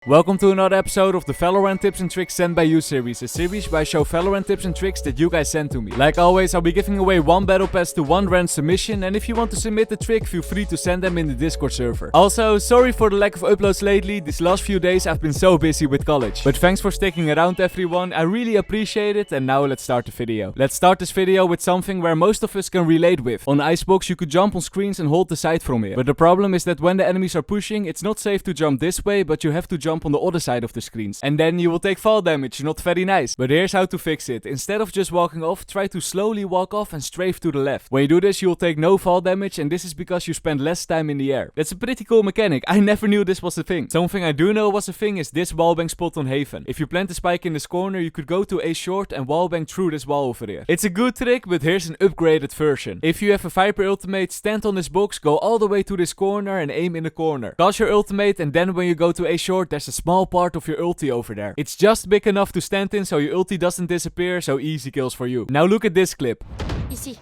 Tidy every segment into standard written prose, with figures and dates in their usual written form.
Welcome to another episode of the Valorant Tips and Tricks Sent by You series, a series where I show Valorant tips and tricks that you guys send to me. Like always, I'll be giving away one battle pass to one random submission, and if you want to submit the trick, feel free to send them in the Discord server. Also, sorry for the lack of uploads lately. These last few days I've been so busy with college. But thanks for sticking around, everyone. I really appreciate it, and now let's start the video. Let's start this video with something where most of us can relate with. On Icebox, you could jump on screens and hold the side from here. But the problem is that when the enemies are pushing, it's not safe to jump this way, but you have to jump on the other side of the screens. And then you will take fall damage, not very nice. But here's how to fix it. Instead of just walking off, try to slowly walk off and strafe to the left. When you do this, you will take no fall damage, and this is because you spend less time in the air. That's a pretty cool mechanic. I never knew this was a thing. Something I do know was a thing is this wallbang spot on Haven. If you plant a spike in this corner, you could go to A short and wallbang through this wall over here. It's a good trick, but here's an upgraded version. If you have a Viper ultimate, stand on this box, go all the way to this corner and aim in the corner. Cast your ultimate, and then when you go to A short, there's a small part of your ulti over there. It's just big enough to stand in so your ulti doesn't disappear, so easy kills for you. Now look at this clip. Easy.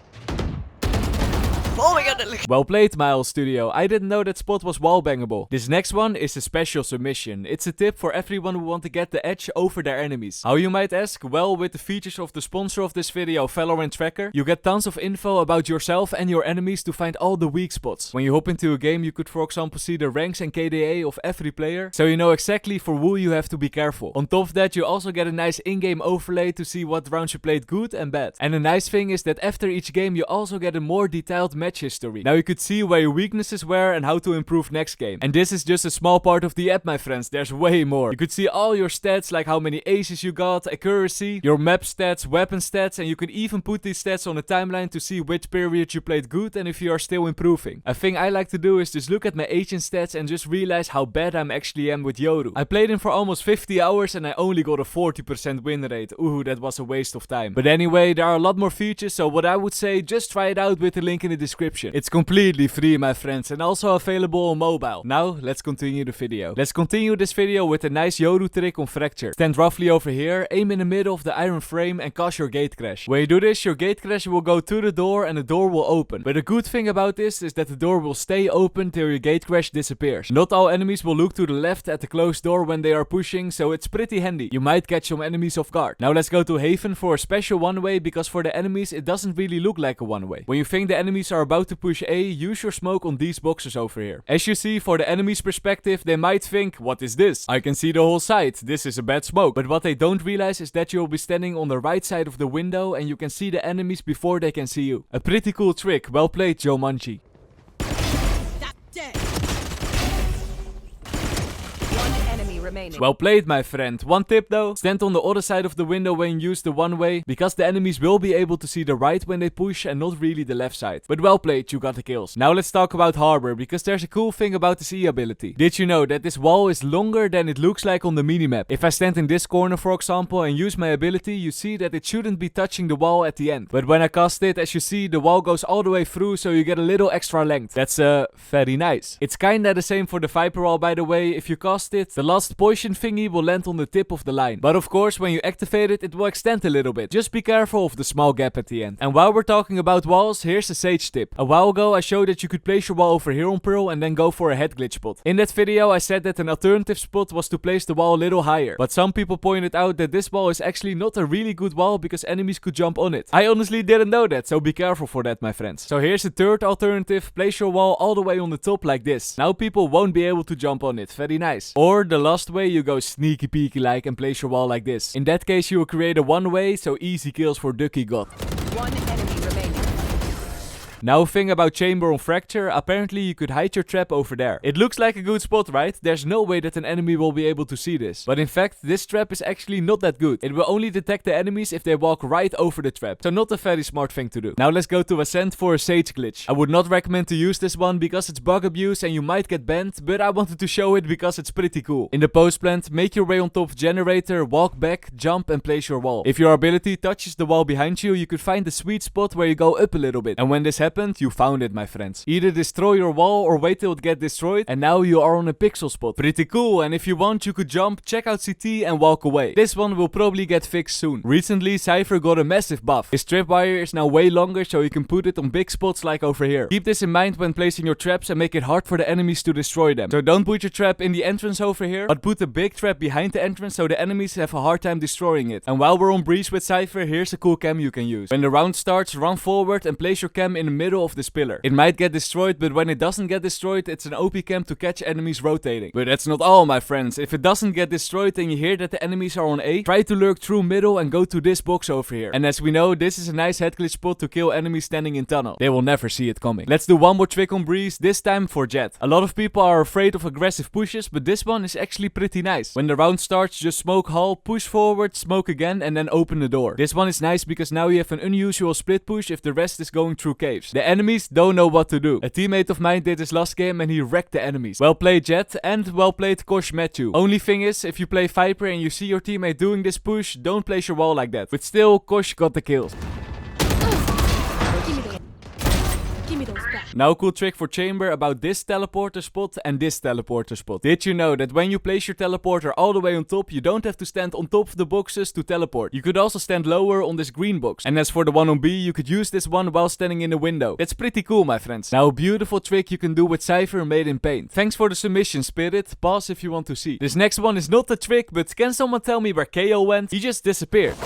Oh my god, look. Well played, my old studio. I didn't know that spot was wallbangable. This next one is a special submission. It's a tip for everyone who want to get the edge over their enemies. How, you might ask? Well, with the features of the sponsor of this video, Valorant Tracker, you get tons of info about yourself and your enemies to find all the weak spots. When you hop into a game, you could for example see the ranks and KDA of every player, so you know exactly for who you have to be careful. On top of that, you also get a nice in-game overlay to see what rounds you played good and bad. And the nice thing is that after each game, you also get a more detailed match history. Now you could see where your weaknesses were and how to improve next game. And this is just a small part of the app, my friends. There's way more. You could see all your stats, like how many aces you got, accuracy, your map stats, weapon stats, and you can even put these stats on a timeline to see which period you played good and if you are still improving. A thing I like to do is just look at my agent stats and just realize how bad I actually am with Yoru. I played him for almost 50 hours and I only got a 40% win rate. Ooh, that was a waste of time. But anyway, there are a lot more features, so what I would say, just try it out with the link in the description. It's completely free, my friends, and also available on mobile. Now, let's continue the video. Let's continue this video with a nice Yoru trick on Fracture. Stand roughly over here, aim in the middle of the iron frame and cast your gate crash. When you do this, your gate crash will go to the door and the door will open. But the good thing about this is that the door will stay open till your gate crash disappears. Not all enemies will look to the left at the closed door when they are pushing, so it's pretty handy. You might catch some enemies off guard. Now let's go to Haven for a special one-way, because for the enemies it doesn't really look like a one-way. When you think the enemies are about to push A, use your smoke on these boxes over here. As you see, for the enemy's perspective, they might think, what is this? I can see the whole side. This is a bad smoke. But what they don't realize is that you'll be standing on the right side of the window and you can see the enemies before they can see you. A pretty cool trick. Well played, Joe Manji. Well played, my friend. One tip though, stand on the other side of the window when you use the one way, because the enemies will be able to see the right when they push and not really the left side. But well played, you got the kills. Now let's talk about Harbor, because there's a cool thing about this E ability. Did you know that this wall is longer than it looks like on the minimap? If I stand in this corner for example and use my ability, you see that it shouldn't be touching the wall at the end. But when I cast it, as you see, the wall goes all the way through, so you get a little extra length. That's very nice. It's kinda the same for the Viper wall, by the way. If you cast it, the last poison thingy will land on the tip of the line. But of course, when you activate it, it will extend a little bit. Just be careful of the small gap at the end. And while we're talking about walls, here's a Sage tip. A while ago, I showed that you could place your wall over here on Pearl and then go for a head glitch spot. In that video, I said that an alternative spot was to place the wall a little higher. But some people pointed out that this wall is actually not a really good wall because enemies could jump on it. I honestly didn't know that, so be careful for that, my friends. So here's the third alternative. Place your wall all the way on the top like this. Now people won't be able to jump on it. Very nice. Or the last way, you go sneaky peeky like and place your wall like this. In that case, you will create a one-way, so easy kills for Ducky God. One enemy remaining. Now a thing about chamber on Fracture, apparently you could hide your trap over there. It looks like a good spot, right? There's no way that an enemy will be able to see this. But in fact, this trap is actually not that good. It will only detect the enemies if they walk right over the trap. So not a very smart thing to do. Now let's go to Ascent for a Sage glitch. I would not recommend to use this one because it's bug abuse and you might get banned, but I wanted to show it because it's pretty cool. In the post plant, make your way on top of generator, walk back, jump and place your wall. If your ability touches the wall behind you, you could find the sweet spot where you go up a little bit. And when this happens, happened, you found it, my friends. Either destroy your wall or wait till it gets destroyed, and now you are on a pixel spot. Pretty cool, and if you want, you could jump, check out CT, and walk away. This one will probably get fixed soon. Recently, Cypher got a massive buff. His tripwire is now way longer, so you can put it on big spots like over here. Keep this in mind when placing your traps and make it hard for the enemies to destroy them. So don't put your trap in the entrance over here, but put a big trap behind the entrance so the enemies have a hard time destroying it. And while we're on breeze with Cypher, here's a cool cam you can use. When the round starts, run forward and place your cam in the middle of this pillar. It might get destroyed, but when it doesn't get destroyed, it's an OP cam to catch enemies rotating. But that's not all, my friends. If it doesn't get destroyed and you hear that the enemies are on A, try to lurk through middle and go to this box over here. And as we know, this is a nice head glitch spot to kill enemies standing in tunnel. They will never see it coming. Let's do one more trick on breeze, this time for Jet. A lot of people are afraid of aggressive pushes, but this one is actually pretty nice. When the round starts, just smoke hull, push forward, smoke again, and then open the door. This one is nice because now you have an unusual split push if the rest is going through caves. The enemies don't know what to do. A teammate of mine did this last game and he wrecked the enemies. Well played, Jet, and well played, Kosh Matthew. Only thing is, if you play Viper and you see your teammate doing this push, don't place your wall like that. But still, Kosh got the kills. Now a cool trick for chamber about this teleporter spot and this teleporter spot. Did you know that when you place your teleporter all the way on top, you don't have to stand on top of the boxes to teleport. You could also stand lower on this green box. And as for the one on B, you could use this one while standing in the window. That's pretty cool, my friends. Now a beautiful trick you can do with Cypher made in paint. Thanks for the submission, Spirit. Pause if you want to see. This next one is not a trick, but can someone tell me where KO went? He just disappeared.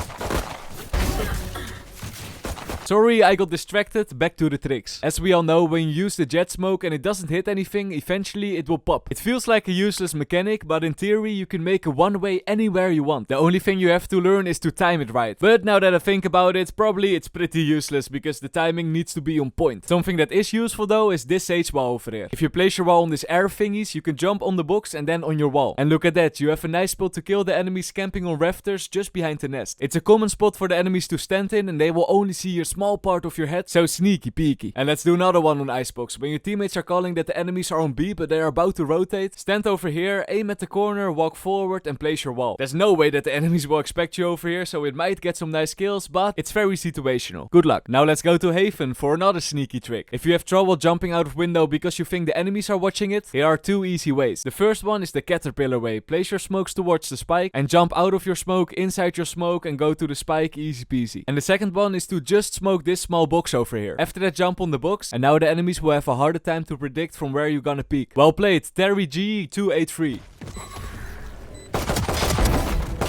Sorry, I got distracted, back to the tricks. As we all know, when you use the jet smoke and it doesn't hit anything, eventually it will pop. It feels like a useless mechanic, but in theory you can make a one-way anywhere you want. The only thing you have to learn is to time it right. But now that I think about it, probably it's pretty useless because the timing needs to be on point. Something that is useful though is this sage wall over here. If you place your wall on this air thingies, you can jump on the box and then on your wall. And look at that, you have a nice spot to kill the enemies camping on rafters just behind the nest. It's a common spot for the enemies to stand in and they will only see your small part of your head, so sneaky peeky. And let's do another one on Icebox. When your teammates are calling that the enemies are on B but they are about to rotate, stand over here, aim at the corner, walk forward and place your wall. There's no way that the enemies will expect you over here, so it might get some nice kills, but it's very situational. Good luck. Now let's go to Haven for another sneaky trick. If you have trouble jumping out of window because you think the enemies are watching it, here are two easy ways. The first one is the caterpillar way. Place your smokes towards the spike and jump out of your smoke, inside your smoke and go to the spike, easy peasy. And the second one is to just smoke this small box over here. After that, jump on the box and now the enemies will have a harder time to predict from where you're gonna peek. Well played, Terry G 283.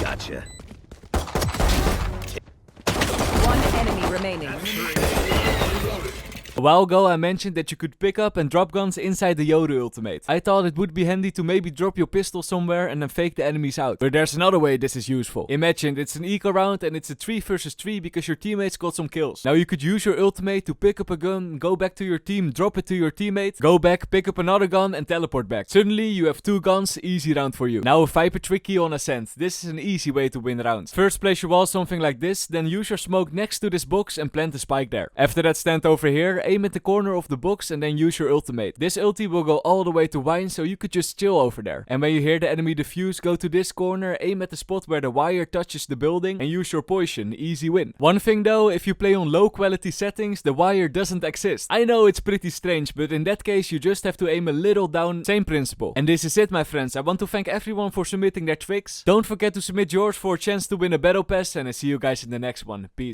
Gotcha. One enemy remaining. A while ago I mentioned that you could pick up and drop guns inside the Yoru ultimate. I thought it would be handy to maybe drop your pistol somewhere and then fake the enemies out. But there's another way this is useful. Imagine it's an eco round and it's a 3 versus 3 because your teammates got some kills. Now you could use your ultimate to pick up a gun, go back to your team, drop it to your teammate, go back, pick up another gun and teleport back. Suddenly you have 2 guns, easy round for you. Now a Viper tricky on Ascent. This is an easy way to win rounds. First place your wall something like this, then use your smoke next to this box and plant the spike there. After that, stand over here, aim at the corner of the box and then use your ultimate. This ulti will go all the way to wine, so you could just chill over there. And when you hear the enemy defuse, go to this corner, aim at the spot where the wire touches the building and use your poison, easy win. One thing though, if you play on low quality settings, the wire doesn't exist. I know it's pretty strange, but in that case you just have to aim a little down, same principle. And this is it, my friends. I want to thank everyone for submitting their tricks. Don't forget to submit yours for a chance to win a battle pass and I see you guys in the next one. Peace.